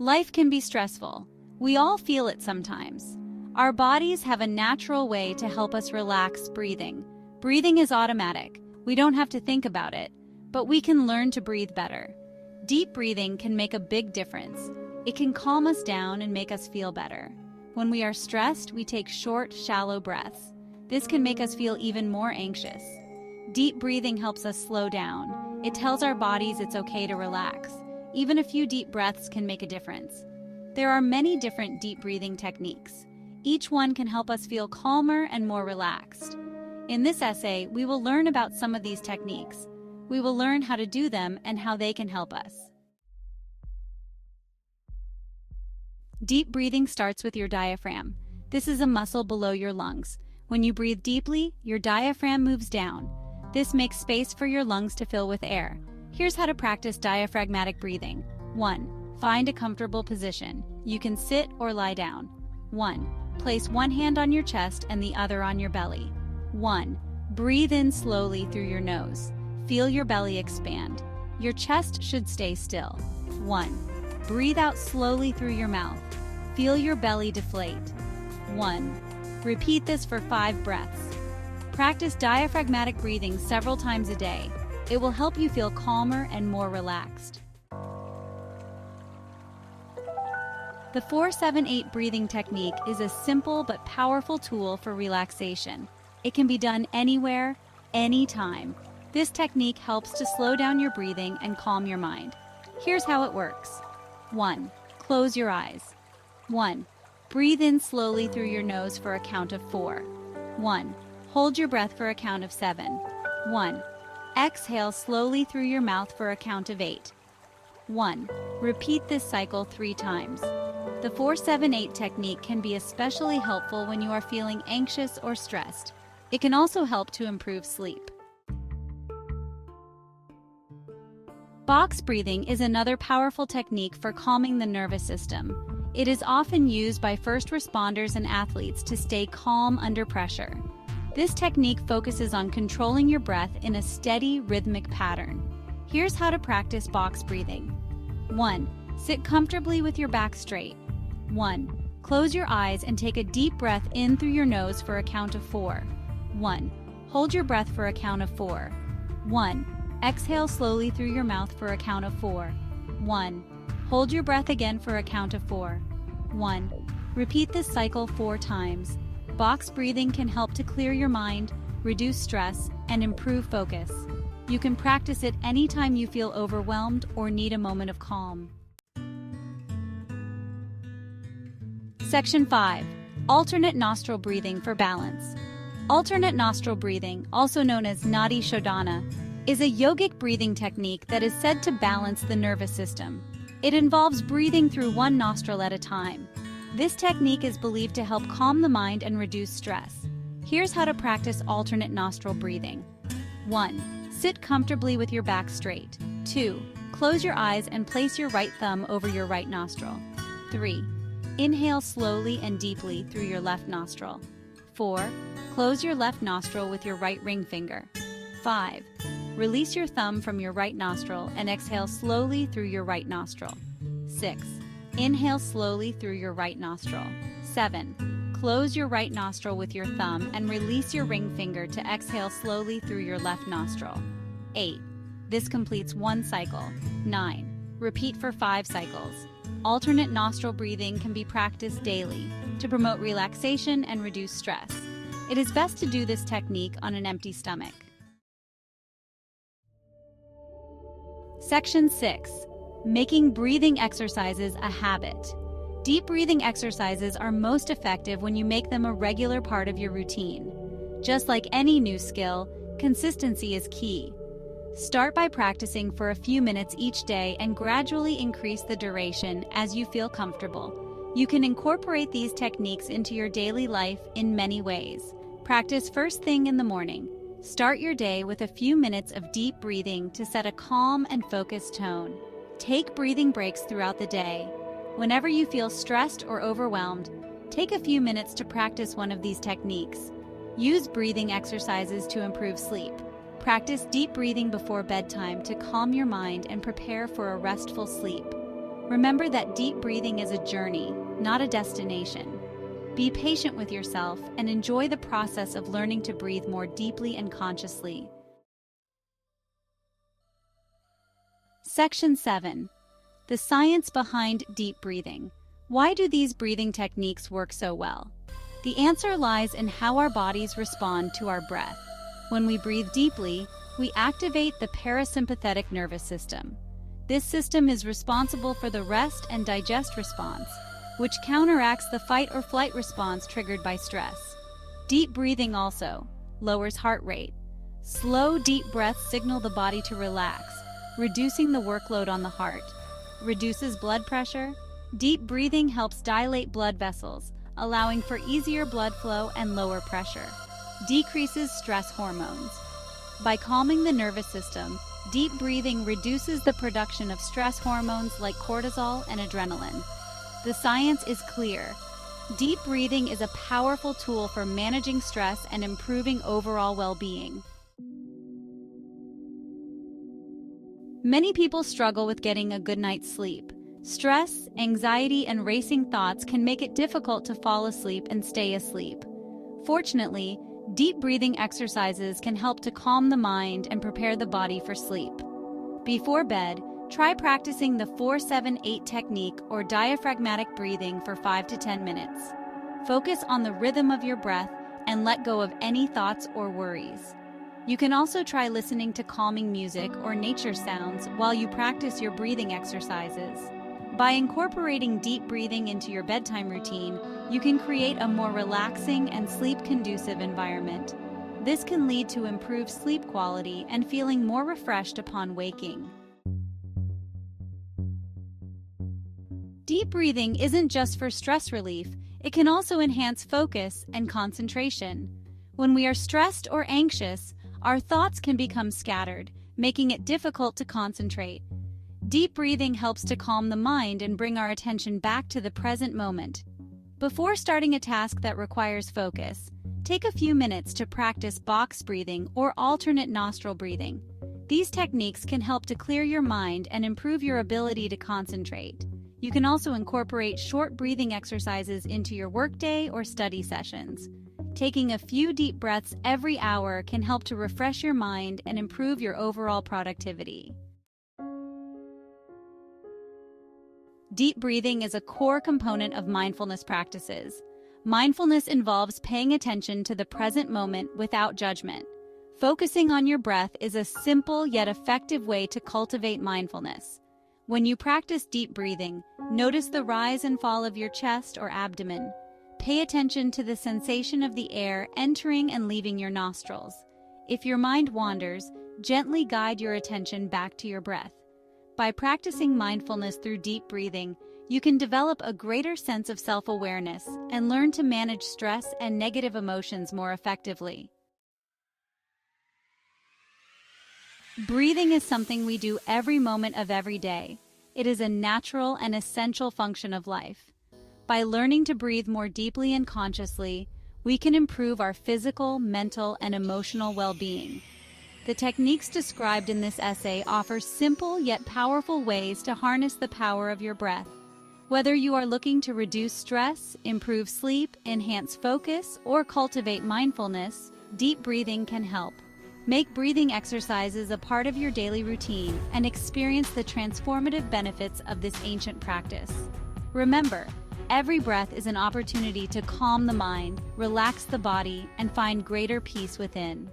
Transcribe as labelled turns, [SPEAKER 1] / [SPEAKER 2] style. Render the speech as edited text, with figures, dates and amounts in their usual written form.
[SPEAKER 1] Life can be stressful. We all feel it sometimes. Our bodies have a natural way to help us relax breathing. Breathing is automatic. We don't have to think about it, but we can learn to breathe better. Deep breathing can make a big difference. It can calm us down and make us feel better. When we are stressed, we take short, shallow breaths. This can make us feel even more anxious. Deep breathing helps us slow down. It tells our bodies it's okay to relax. Even a few deep breaths can make a difference. There are many different deep breathing techniques. Each one can help us feel calmer and more relaxed. In this essay, we will learn about some of these techniques. We will learn how to do them and how they can help us. Deep breathing starts with your diaphragm. This is a muscle below your lungs. When you breathe deeply, your diaphragm moves down. This makes space for your lungs to fill with air. Here's how to practice diaphragmatic breathing. 1. Find a comfortable position. You can sit or lie down. 1. Place one hand on your chest and the other on your belly. 1. Breathe in slowly through your nose. Feel your belly expand. Your chest should stay still. 1. Breathe out slowly through your mouth. Feel your belly deflate. 1. Repeat this for 5 breaths. Practice diaphragmatic breathing several times a day. It will help you feel calmer and more relaxed. The 4-7-8 breathing technique is a simple but powerful tool for relaxation. It can be done anywhere, anytime. This technique helps to slow down your breathing and calm your mind. Here's how it works. 1. Close your eyes. 1. Breathe in slowly through your nose for a count of 4. 1. Hold your breath for a count of 7. 1. Exhale slowly through your mouth for a count of 8. 1. Repeat this cycle 3 times. The 4-7-8 technique can be especially helpful when you are feeling anxious or stressed. It can also help to improve sleep. Box breathing is another powerful technique for calming the nervous system. It is often used by first responders and athletes to stay calm under pressure. This technique focuses on controlling your breath in a steady, rhythmic pattern. Here's how to practice box breathing. 1. Sit comfortably with your back straight. 1. Close your eyes and take a deep breath in through your nose for a count of 4. 1. Hold your breath for a count of 4. 1. Exhale slowly through your mouth for a count of 4. 1. Hold your breath again for a count of 4. 1. Repeat this cycle 4 times. Box breathing can help to clear your mind, reduce stress, and improve focus. You can practice it anytime you feel overwhelmed or need a moment of calm. Section 5. Alternate nostril breathing for balance. Alternate nostril breathing, also known as Nadi Shodhana, is a yogic breathing technique that is said to balance the nervous system. It involves breathing through one nostril at a time. This technique is believed to help calm the mind and reduce stress. Here's how to practice alternate nostril breathing. 1. Sit comfortably with your back straight. 2. Close your eyes and place your right thumb over your right nostril. 3. Inhale slowly and deeply through your left nostril. 4. Close your left nostril with your right ring finger. 5. Release your thumb from your right nostril and exhale slowly through your right nostril. 6. Inhale slowly through your right nostril. 7. Close your right nostril with your thumb and release your ring finger to exhale slowly through your left nostril. 8. This completes 1 cycle. 9. Repeat for 5 cycles. Alternate nostril breathing can be practiced daily to promote relaxation and reduce stress. It is best to do this technique on an empty stomach. Section 6. Making breathing exercises a habit. Deep breathing exercises are most effective when you make them a regular part of your routine. Just like any new skill, consistency is key. Start by practicing for a few minutes each day and gradually increase the duration as you feel comfortable. You can incorporate these techniques into your daily life in many ways. Practice first thing in the morning. Start your day with a few minutes of deep breathing to set a calm and focused tone. Take breathing breaks throughout the day. Whenever you feel stressed or overwhelmed, take a few minutes to practice one of these techniques. Use breathing exercises to improve sleep. Practice deep breathing before bedtime to calm your mind and prepare for a restful sleep. Remember that deep breathing is a journey, not a destination. Be patient with yourself and enjoy the process of learning to breathe more deeply and consciously. Section 7. The science behind deep breathing. Why do these breathing techniques work so well? The answer lies in how our bodies respond to our breath. When we breathe deeply, we activate the parasympathetic nervous system. This system is responsible for the rest and digest response, which counteracts the fight or flight response triggered by stress. Deep breathing also lowers heart rate. Slow, deep breaths signal the body to relax, reducing the workload on the heart. Reduces blood pressure. Deep breathing helps dilate blood vessels, allowing for easier blood flow and lower pressure. Decreases stress hormones. By calming the nervous system, deep breathing reduces the production of stress hormones like cortisol and adrenaline. The science is clear. Deep breathing is a powerful tool for managing stress and improving overall well-being. Many people struggle with getting a good night's sleep. Stress, anxiety, and racing thoughts can make it difficult to fall asleep and stay asleep. Fortunately, deep breathing exercises can help to calm the mind and prepare the body for sleep. Before bed, try practicing the 4-7-8 technique or diaphragmatic breathing for 5 to 10 minutes. Focus on the rhythm of your breath and let go of any thoughts or worries. You can also try listening to calming music or nature sounds while you practice your breathing exercises. By incorporating deep breathing into your bedtime routine, you can create a more relaxing and sleep-conducive environment. This can lead to improved sleep quality and feeling more refreshed upon waking. Deep breathing isn't just for stress relief, it can also enhance focus and concentration. When we are stressed or anxious, our thoughts can become scattered, making it difficult to concentrate. Deep breathing helps to calm the mind and bring our attention back to the present moment. Before starting a task that requires focus, take a few minutes to practice box breathing or alternate nostril breathing. These techniques can help to clear your mind and improve your ability to concentrate. You can also incorporate short breathing exercises into your workday or study sessions. Taking a few deep breaths every hour can help to refresh your mind and improve your overall productivity. Deep breathing is a core component of mindfulness practices. Mindfulness involves paying attention to the present moment without judgment. Focusing on your breath is a simple yet effective way to cultivate mindfulness. When you practice deep breathing, notice the rise and fall of your chest or abdomen. Pay attention to the sensation of the air entering and leaving your nostrils. If your mind wanders, gently guide your attention back to your breath. By practicing mindfulness through deep breathing, you can develop a greater sense of self-awareness and learn to manage stress and negative emotions more effectively. Breathing is something we do every moment of every day. It is a natural and essential function of life. By learning to breathe more deeply and consciously, we can improve our physical, mental, and emotional well-being. The techniques described in this essay offer simple yet powerful ways to harness the power of your breath. Whether you are looking to reduce stress, improve sleep, enhance focus, or cultivate mindfulness, deep breathing can help. Make breathing exercises a part of your daily routine and experience the transformative benefits of this ancient practice. Remember, every breath is an opportunity to calm the mind, relax the body, and find greater peace within.